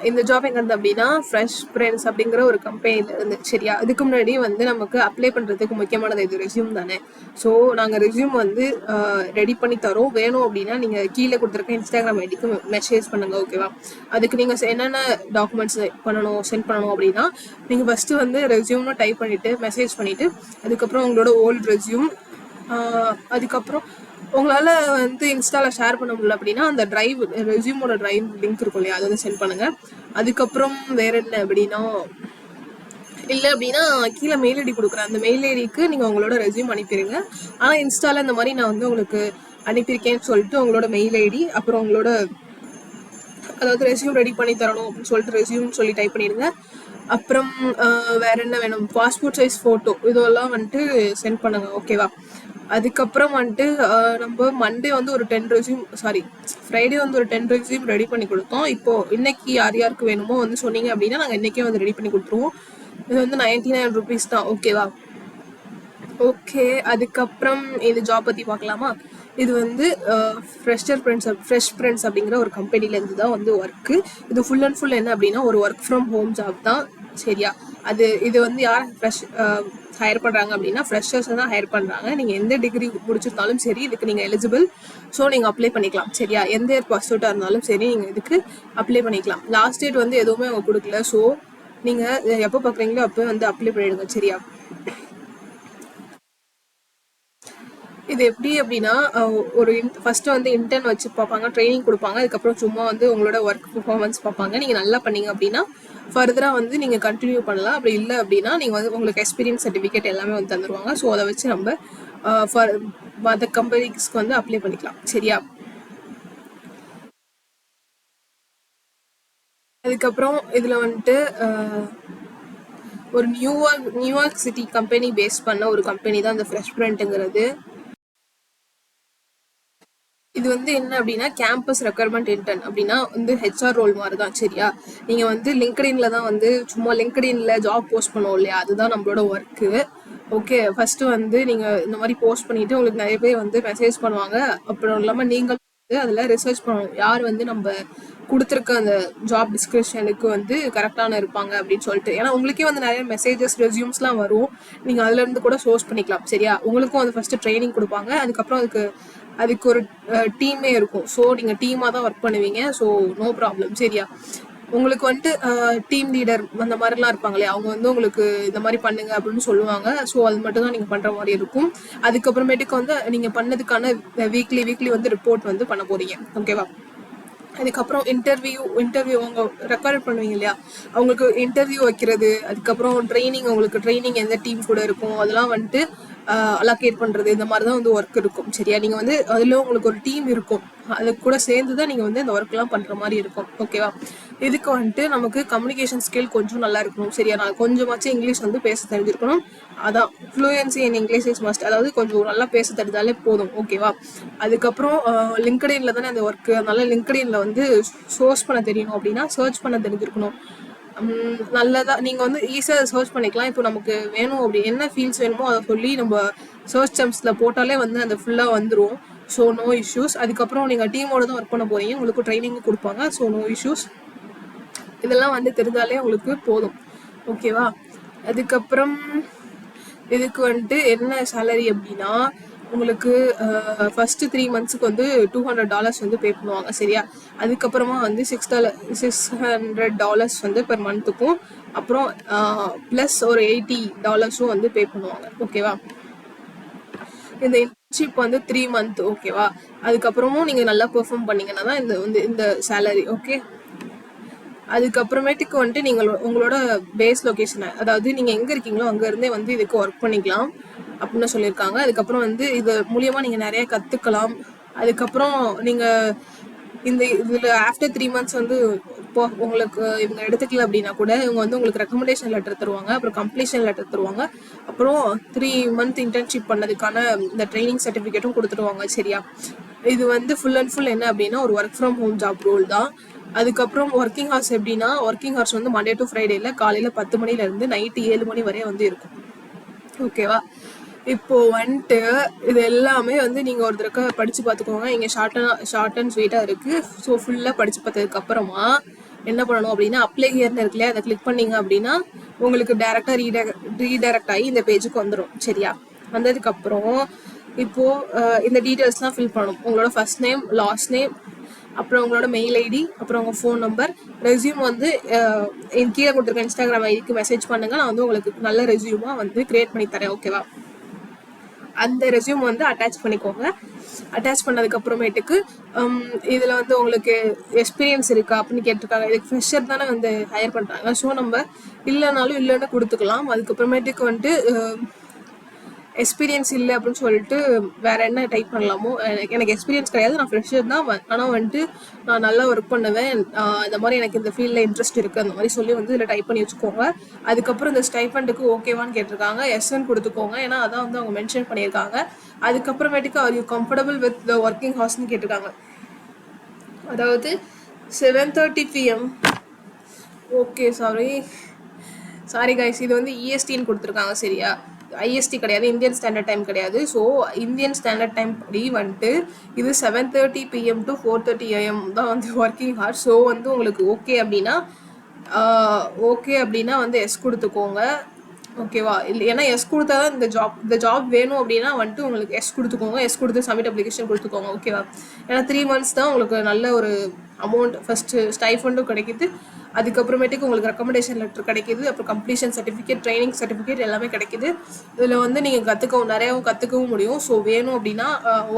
இந்த ஜாப் எங்க இருந்து அப்படின்னா ஃப்ரெஷ் ஃப்ரெண்ட்ஸ் அப்படிங்கிற ஒரு கம்பெனில இருந்து. சரியா? இதுக்கு முன்னாடி வந்து நமக்கு அப்ளை பண்றதுக்கு முக்கியமானது இது ரெஸ்யூம் தானே. ஸோ நாங்க ரெஸ்யூம் வந்து ரெடி பண்ணி தரோம். வேணும் அப்படின்னா நீங்க கீழே கொடுத்துருக்க இன்ஸ்டாகிராம் ஐடிக்கு மெசேஜ் பண்ணுங்க. ஓகேவா? அதுக்கு நீங்க என்னென்ன டாக்குமெண்ட்ஸ் பண்ணணும் சென்ட் பண்ணணும் அப்படின்னா, நீங்க ஃபர்ஸ்ட் வந்து ரெஸ்யூம்னு டைப் பண்ணிட்டு மெசேஜ் பண்ணிட்டு, அதுக்கப்புறம் உங்களோட ஓல்டு ரெஸ்யூம், அதுக்கப்புறம் உங்களால் வந்து இன்ஸ்டாவில் ஷேர் பண்ண முடியல அப்படின்னா அந்த ரெஸ்யூமோட டிரைவ் லிங்க் இருக்கும் இல்லையா, அதை வந்து சென்ட் பண்ணுங்கள். அதுக்கப்புறம் வேற என்ன அப்படின்னா, இல்லை அப்படின்னா கீழே மெயில் ஐடி கொடுக்குறேன், அந்த மெயில் ஐடிக்கு நீங்கள் உங்களோட ரெஸ்யூம் அனுப்பிடுங்க. ஆனால் இன்ஸ்டாவில் இந்த மாதிரி நான் வந்து உங்களுக்கு அனுப்பியிருக்கேன்னு சொல்லிட்டு உங்களோட மெயில் ஐடி, அப்புறம் உங்களோட அதாவது ரெஸ்யூம் ரெடி பண்ணி தரணும் அப்படின்னு சொல்லிட்டு ரெஸ்யூம்னு சொல்லி டைப் பண்ணிடுங்க. அப்புறம் வேற என்ன வேணும், பாஸ்போர்ட் சைஸ் ஃபோட்டோ இதெல்லாம் வந்துட்டு சென்ட் பண்ணுங்க. ஓகேவா? அதுக்கப்புறம் வந்துட்டு நம்ம மண்டே வந்து ஒரு 10 ரெஸ்யூம், ஃப்ரைடே வந்து ஒரு 10 ரெஸ்யூம் ரெடி பண்ணி கொடுத்தோம். இப்போ இன்னைக்கு யார் யாருக்கு வேணுமோ வந்து சொன்னீங்க அப்படின்னா நாங்கள் இன்னைக்கே வந்து ரெடி பண்ணி கொடுத்துருவோம். இது வந்து 99 rupees தான். ஓகேவா? ஓகே. அதுக்கப்புறம் இது ஜாப் பற்றி பார்க்கலாமா? இது வந்து ஃப்ரெஷ் ஃப்ரெண்ட்ஸ் அப்படிங்கிற ஒரு கம்பெனிலேருந்து தான் வந்து ஒர்க்கு. இது ஃபுல் அண்ட் ஃபுல் என்ன அப்படின்னா ஒரு ஒர்க் ஃப்ரம் ஹோம் ஜாப் தான். சரியா? இது வந்து யார் ஹையர் பண்ணுறாங்க அப்படின்னா ஃப்ரெஷர்ஸை தான் ஹையர் பண்ணுறாங்க. நீங்கள் எந்த டிகிரி முடிச்சிருந்தாலும் சரி இதுக்கு நீங்கள் எலிஜிபிள். ஸோ நீங்கள் அப்ளை பண்ணிக்கலாம். சரியா? எந்த இயர் பாஸ் அவுட்டாக இருந்தாலும் சரி நீங்கள் இதுக்கு அப்ளை பண்ணிக்கலாம். லாஸ்ட் டேட் வந்து எதுவுமே அவங்க கொடுக்கல. ஸோ நீங்கள் எப்போ பார்க்குறீங்களோ அப்போ வந்து அப்ளை பண்ணிடுங்க. சரியா? இது எப்படி அப்படின்னா ஒரு ஃபர்ஸ்ட் வந்து இன்டர்ன் வச்சு பார்ப்பாங்க, ட்ரைனிங் கொடுப்பாங்க. அதுக்கப்புறம் சும்மா வந்து உங்களோட ஒர்க் பெர்ஃபார்மன்ஸ் பார்ப்பாங்க. நீங்கள் நல்லா பண்ணீங்க அப்படின்னா ஃபர்தராக வந்து நீங்கள் கண்டினியூ பண்ணலாம். அப்படி இல்லை அப்படின்னா நீங்கள் வந்து உங்களுக்கு எக்ஸ்பீரியன்ஸ் சர்டிஃபிகேட் எல்லாமே வந்து தந்துடுவாங்க. ஸோ அதை வச்சு நம்ம மற்ற கம்பெனிஸ்க்கு வந்து அப்ளை பண்ணிக்கலாம். சரியா? அதுக்கப்புறம் இதில் வந்துட்டு ஒரு நியூயார்க் சிட்டி கம்பெனி பேஸ் பண்ண ஒரு கம்பெனி தான் இந்த ஃப்ரெஷ் பிரிண்ட்டுங்கிறது. இது வந்து என்ன அப்படின்னா கேம்பஸ் ரெக்யர்மெண்ட் இன்டர்ன் அப்படின்னா வந்து ஹெச்ஆர் ரோல் மாதிரி தான். சரியா? நீங்கள் வந்து லிங்க்டின்ல தான் வந்து சும்மா லிங்க்டின்ல ஜாப் போஸ்ட் பண்ணுவோம் இல்லையா, அதுதான் நம்மளோட ஒர்க்கு. ஓகே. ஃபர்ஸ்ட் வந்து நீங்கள் இந்த மாதிரி போஸ்ட் பண்ணிட்டு உங்களுக்கு நிறைய பேர் வந்து மெசேஜ் பண்ணுவாங்க. அப்புறம் இல்லாமல் நீங்கள் அதில் ரிசர்ச் பண்ணணும் யார் வந்து நம்ம கொடுத்துருக்க அந்த ஜாப் டிஸ்கிரிப்ஷனுக்கு வந்து கரெக்டான இருப்பாங்க அப்படின்னு சொல்லிட்டு. ஏன்னா உங்களுக்கே வந்து நிறைய மெசேஜஸ் ரெஸ்யூம்ஸ்லாம் வரும். நீங்கள் அதுலேருந்து கூட சோர்ஸ் பண்ணிக்கலாம். சரியா? உங்களுக்கும் வந்து ஃபர்ஸ்ட் ட்ரைனிங் கொடுப்பாங்க. அதுக்கப்புறம் அதுக்கு ஒரு டீமே இருக்கும். ஸோ நீங்கள் டீமாக தான் ஒர்க் பண்ணுவீங்க. So no problem. சரியா? உங்களுக்கு வந்துட்டு டீம் லீடர் அந்த மாதிரிலாம் இருப்பாங்களே, அவங்க வந்து உங்களுக்கு இந்த மாதிரி பண்ணுங்க அப்படின்னு சொல்லுவாங்க. ஸோ அது மட்டும் தான் நீங்கள் பண்ணுற மாதிரி இருக்கும். அதுக்கப்புறமேட்டுக்கு வந்து நீங்கள் பண்ணதுக்கான வீக்லி வந்து ரிப்போர்ட் வந்து பண்ண போறீங்க. ஓகேவா? அதுக்கப்புறம் இன்டர்வியூ அவங்க ரெக்கார்ட் பண்ணுவீங்க இல்லையா, அவங்களுக்கு இன்டர்வியூ வைக்கிறது, அதுக்கப்புறம் ட்ரைனிங் எந்த டீம் கூட இருக்கும் அதெல்லாம் வந்துட்டு அலோகேட் பண்ணுறது, இந்த மாதிரி தான் வந்து ஒர்க் இருக்கும். சரியா? நீங்கள் வந்து அதில் உங்களுக்கு ஒரு டீம் இருக்கும், அது கூட சேர்ந்து தான் நீங்கள் வந்து இந்த ஒர்க்லாம் பண்ணுற மாதிரி இருக்கும். ஓகேவா? இதுக்கு வந்துட்டு நமக்கு கம்யூனிகேஷன் ஸ்கில் கொஞ்சம் நல்லா இருக்கணும். சரியா? நான் கொஞ்சமாச்சும் இங்கிலீஷ் வந்து பேச தெரிஞ்சிருக்கணும். அதான் fluency in English is must. அதாவது கொஞ்சம் நல்லா பேச தெரிஞ்சாலே போதும். ஓகேவா? அதுக்கப்புறம் லிங்க்டின்ல தானே அந்த ஒர்க்கு, அதனால லிங்க்டின்ல வந்து சோர்ஸ் பண்ண தெரியணும். அப்படின்னா சர்ச் பண்ண தெரிஞ்சிருக்கணும். நல்லதா நீங்கள் வந்து ஈஸியாக சர்ச் பண்ணிக்கலாம். இப்போ நமக்கு வேணும் அப்படி என்ன ஃபீல்ட்ஸ் வேணுமோ அதை சொல்லி நம்ம சர்ச் டெர்ம்ஸில் போட்டாலே வந்து அந்த ஃபுல்லாக வந்துடும். So no issues. அதுக்கப்புறம் நீங்கள் டீமோட தான் ஒர்க் பண்ண போகிறீங்க, உங்களுக்கு ட்ரைனிங் கொடுப்பாங்க. So no issues. இதெல்லாம் வந்து தெரிஞ்சாலே உங்களுக்கு போதும். ஓகேவா? அதுக்கப்புறம் இதுக்கு வந்துட்டு என்ன சேலரி அப்படின்னா உங்களுக்கு ஃபர்ஸ்ட் 3 monthsக்கு வந்து $200 வந்து பே பண்ணுவாங்க. சரியா? அதுக்கப்புறமா வந்து $600 வந்து பெர் மந்த்துக்கும், அப்புறம் ப்ளஸ் ஒரு $80 வந்து பே பண்ணுவாங்க. ஓகேவா? இந்த இன்டர்ன்ஷிப் வந்து 3 month. ஓகேவா? அதுக்கப்புறமும் நீங்கள் நல்லா பெர்ஃபார்ம் பண்ணீங்கன்னா தான் இந்த சேலரி. ஓகே. அதுக்கப்புறமேட்டுக்கு வந்துட்டு நீங்கள் உங்களோட பேஸ் லொக்கேஷனை, அதாவது நீங்கள் எங்கே இருக்கீங்களோ அங்கேருந்தே வந்து இதுக்கு ஒர்க் பண்ணிக்கலாம் அப்படின்னு சொல்லியிருக்காங்க. அதுக்கப்புறம் வந்து இது மூலியமாக நீங்கள் நிறைய கற்றுக்கலாம். அதுக்கப்புறம் நீங்கள் இதில் ஆஃப்டர் 3 months வந்து இப்போ உங்களுக்கு இவங்க எடுத்துக்கல அப்படின்னா கூட இவங்க வந்து உங்களுக்கு ரெக்கமெண்டேஷன் லெட்டர் தருவாங்க, அப்புறம் கம்ப்ளீஷன் லெட்டர் தருவாங்க, அப்புறம் 3 month இன்டர்ன்ஷிப் பண்ணதுக்கான இந்த ட்ரைனிங் சர்டிஃபிகேட்டும் கொடுத்துருவாங்க. சரியா? இது வந்து ஃபுல் அண்ட் ஃபுல் என்ன அப்படின்னா ஒரு work from home job role தான். அதுக்கப்புறம் ஒர்க்கிங் ஹவர்ஸ் எப்படின்னா ஒர்க்கிங் ஹவர்ஸ் வந்து மண்டே டு ஃப்ரைடேல காலையில் 10 மணிலேருந்து நைட்டு 7 மணி வரை வந்து இருக்கும். ஓகேவா? இப்போ வந்துட்டு இது எல்லாமே வந்து நீங்கள் ஒரு தடவை படித்து பார்த்துக்கோங்க. இங்கே ஷார்ட் அண்ட் ஸ்வீட்டாக இருக்குது. ஸோ ஃபுல்லாக படித்து பார்த்ததுக்கப்புறமா என்ன பண்ணணும் அப்படின்னா அப்ளை ஹியர்னு இருக்குல்லையா, அதை கிளிக் பண்ணீங்க அப்படின்னா உங்களுக்கு டேரெக்டாக ரீடைரக்ட் ஆகி இந்த பேஜுக்கு வந்துடும். சரியா? வந்ததுக்கப்புறம் இப்போது இந்த டீட்டெயில்ஸ்லாம் ஃபில் பண்ணணும். உங்களோட ஃபர்ஸ்ட் நேம், லாஸ்ட் நேம், அப்புறம் உங்களோட மெயில் ஐடி, அப்புறம் உங்கள் ஃபோன் நம்பர். ரெஸ்யூம் வந்து கீழே கொடுத்துருக்க இன்ஸ்டாகிராம் ஐடிக்கு மெசேஜ் பண்ணுங்கள். நான் வந்து உங்களுக்கு நல்ல ரெஸ்யூமாக வந்து கிரியேட் பண்ணி தரேன். ஓகேவா? அந்த ரெஸ்யூம் வந்து அட்டாச் பண்ணிக்கோங்க. அட்டாச் பண்ணதுக்கப்புறமேட்டுக்கு இதில் வந்து உங்களுக்கு எக்ஸ்பீரியன்ஸ் இருக்கா அப்படின்னு கேட்டிருக்காங்க. இதுக்கு ஃப்ரெஷர் தானே வந்து ஹையர் பண்ணுறாங்க. ஸோ நம்ம இல்லைனாலும் இல்லைன்னு கொடுத்துக்கலாம். அதுக்கப்புறமேட்டுக்கு வந்துட்டு எக்ஸ்பீரியன்ஸ் இல்லை அப்படின்னு சொல்லிட்டு வேற என்ன டைப் பண்ணலாமோ, எனக்கு எக்ஸ்பீரியன்ஸ் கிடையாது, நான் ஃப்ரெஷர் தான், ஆனால் வந்துட்டு நான் நல்லா ஒர்க் பண்ணுவேன், இந்த மாதிரி எனக்கு இந்த ஃபீல்டில் இன்ட்ரெஸ்ட் இருக்குது, அந்த மாதிரி சொல்லி வந்து இதில் டைப் பண்ணி வச்சுக்கோங்க. அதுக்கப்புறம் இந்த ஸ்டைஃபண்டுக்கு ஓகேவான்னு கேட்டிருக்காங்க. எஸ்ன்னு கொடுத்துக்கோங்க, ஏன்னா அதான் வந்து அவங்க மென்ஷன் பண்ணியிருக்காங்க. அதுக்கப்புறமேட்டுக்கு are you comfortable with the working ஹவர்ஸ்ன்னு கேட்டிருக்காங்க. அதாவது 7:30 PM. ஓகே, சாரி கைஸ், இது வந்து ESTன்னு கொடுத்துருக்காங்க. சரியா? IST கிடையாது, இந்தியன் ஸ்டாண்டர்ட் டைம் கிடையாது. ஸோ இந்தியன் ஸ்டாண்டர்ட் டைம் படி வந்துட்டு இது 7:30 PM to 4:30 AM தான் வந்து ஒர்க்கிங் ஹார்ஸ். ஸோ வந்து உங்களுக்கு ஓகே அப்படின்னா வந்து எஸ் கொடுத்துக்கோங்க. ஓகேவா? இல்லை, ஏன்னா எஸ் கொடுத்தா தான் இந்த ஜாப் வேணும் அப்படின்னா வந்துட்டு உங்களுக்கு எஸ் கொடுத்துக்கோங்க. எஸ் கொடுத்து சப்மிட் அப்ளிகேஷன் கொடுத்துக்கோங்க. ஓகேவா? ஏன்னா 3 months தான் உங்களுக்கு நல்ல ஒரு அமௌண்ட், ஃபஸ்ட்டு ஸ்டைஃபண்டும் கிடைக்கிது, அதுக்கப்புறமேட்டுக்கு உங்களுக்கு ரெக்கமெண்டேஷன் லெட்டர் கிடைக்கிது, அப்புறம் கம்ப்ளீஷன் சர்டிஃபிகேட், ட்ரைனிங் சர்டிஃபிகேட் எல்லாமே கிடைக்கிது. இதில் வந்து நீங்கள் நிறையாவும் கற்றுக்கவும் முடியும். ஸோ வேணும் அப்படின்னா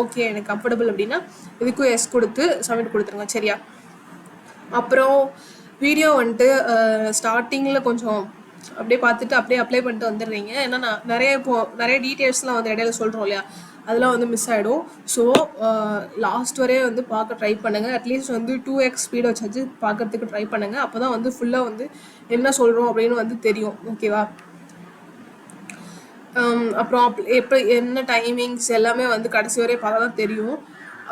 ஓகே எனக்கு கம்ஃபர்டபுள் அப்படின்னா இதுக்கும் எஸ் கொடுத்து சப்மிட் கொடுத்துருங்க. சரியா? அப்புறம் வீடியோ வந்துட்டு ஸ்டார்டிங்கில் கொஞ்சம் அப்படியே பார்த்துட்டு அப்படியே அப்ளை பண்ணிட்டு வந்துடுறீங்க. ஏன்னா நான் நிறைய டீட்டெயில்ஸ்லாம் வந்து இடையில சொல்கிறோம் இல்லையா, அதெல்லாம் வந்து மிஸ் ஆகிடும். ஸோ லாஸ்ட் வரையே வந்து பார்க்க ட்ரை பண்ணுங்கள். அட்லீஸ்ட் வந்து 2x ஸ்பீட் வச்சு பார்க்கறதுக்கு ட்ரை பண்ணுங்கள். அப்போ தான் வந்து ஃபுல்லாக வந்து என்ன சொல்கிறோம் அப்படின்னு வந்து தெரியும். ஓகேவா? அப்புறம் என்ன டைமிங்ஸ் எல்லாமே வந்து கடைசி வரையே பார்த்தா தான் தெரியும்.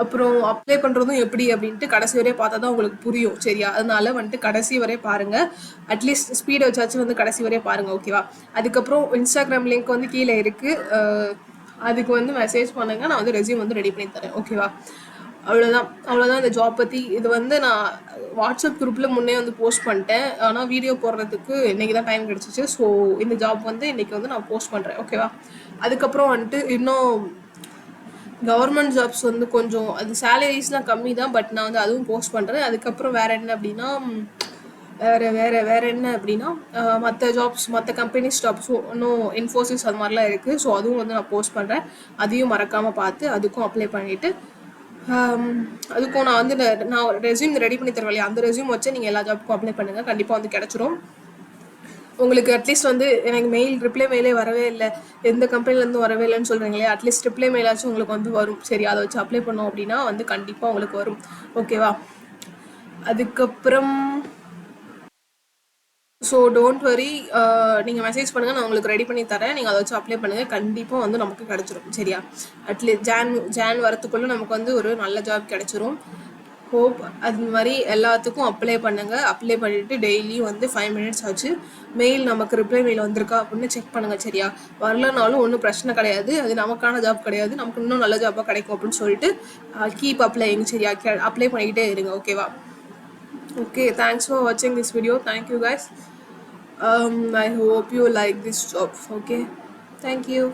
அப்புறம் அப்ளை பண்ணுறதும் எப்படி அப்படின்ட்டு கடைசி வரையே பார்த்தா தான் உங்களுக்கு புரியும். சரியா? அதனால வந்துட்டு கடைசி வரையே பாருங்கள். அட்லீஸ்ட் ஸ்பீடை வச்சாச்சும் வந்து கடைசி வரையே பாருங்கள். ஓகேவா? அதுக்கப்புறம் இன்ஸ்டாகிராம் லிங்க் வந்து கீழே இருக்குது, அதுக்கு வந்து மெசேஜ் பண்ணுங்கள். நான் வந்து ரெஸ்யூம் வந்து ரெடி பண்ணி தரேன். ஓகேவா? அவ்வளோதான் இந்த ஜாப் பற்றி. இது வந்து நான் வாட்ஸ்அப் குரூப்பில் முன்னே வந்து போஸ்ட் பண்ணிட்டேன், ஆனால் வீடியோ போடுறதுக்கு இன்றைக்கி தான் டைம் கிடச்சிச்சு. ஸோ இந்த ஜாப் வந்து இன்றைக்கி வந்து நான் போஸ்ட் பண்ணுறேன். ஓகேவா? அதுக்கப்புறம் வந்துட்டு இன்னும் கவர்மெண்ட் ஜாப்ஸ் வந்து கொஞ்சம் அது சேலரிஸ்லாம் கம்மி தான், பட் நான் வந்து அதுவும் போஸ்ட் பண்ணுறேன். அதுக்கப்புறம் வேறு என்ன அப்படின்னா வேறு என்ன அப்படின்னா மற்ற ஜாப்ஸ், மற்ற கம்பெனிஸ் ஜாப்ஸும் இன்னும் இன்ஃபோசிஸ் அது மாதிரிலாம் இருக்குது. ஸோ அதுவும் வந்து நான் போஸ்ட் பண்ணுறேன். அதையும் மறக்காமல் பார்த்து அதுக்கும் அப்ளை பண்ணிவிட்டு அதுக்கும் நான் வந்து ரெஸ்யூம் ரெடி பண்ணி தருவேன் இல்லையா, அந்த ரெஸ்யூம் வச்சு நீங்கள் எல்லா ஜாப்புக்கும் அப்ளை பண்ணுங்கள். கண்டிப்பாக வந்து கிடச்சிரும் உங்களுக்கு. அட்லீஸ்ட் வந்து எனக்கு ரிப்ளை மெயிலே வரவே இல்லை, எந்த கம்பெனிலேருந்து வரவே இல்லைன்னு சொல்கிறீங்களே, அட்லீஸ்ட் ரிப்ளை மெயிலாச்சும் உங்களுக்கு வந்து வரும். சரி, அதை வச்சு அப்ளை பண்ணோம் அப்படின்னா வந்து கண்டிப்பாக உங்களுக்கு வரும். ஓகேவா? அதுக்கப்புறம் ஸோ டோன்ட் வரி, நீங்கள் மெசேஜ் பண்ணுங்கள், நான் உங்களுக்கு ரெடி பண்ணி தரேன். நீங்கள் அதை வச்சு அப்ளை பண்ணுங்கள், கண்டிப்பாக வந்து நமக்கு கிடச்சிரும். சரியா? அட்லீஸ்ட் ஜான் வரத்துக்குள்ளே நமக்கு வந்து ஒரு நல்ல ஜாப் கிடச்சிரும். ஹோப் அது மாதிரி எல்லாத்துக்கும் அப்ளை பண்ணுங்கள். அப்ளை பண்ணிவிட்டு டெய்லியும் வந்து 5 minutes ஆச்சு மெயில் நமக்கு ரிப்ளை மெயில் வந்திருக்கா அப்படின்னு செக் பண்ணுங்கள். சரியா? வரலனாலும் ஒன்றும் பிரச்சனை கிடையாது, அது நமக்கான ஜாப் கிடையாது, நமக்கு இன்னும் நல்ல ஜாப்பாக கிடைக்கும் அப்படின்னு சொல்லிட்டு கீப் அப்ளைங். சரியா? அப்ளை பண்ணிக்கிட்டே இருங்க. ஓகேவா? Okay, thanks for watching this video. Thank you guys. I hope you like this job. Okay, thank you.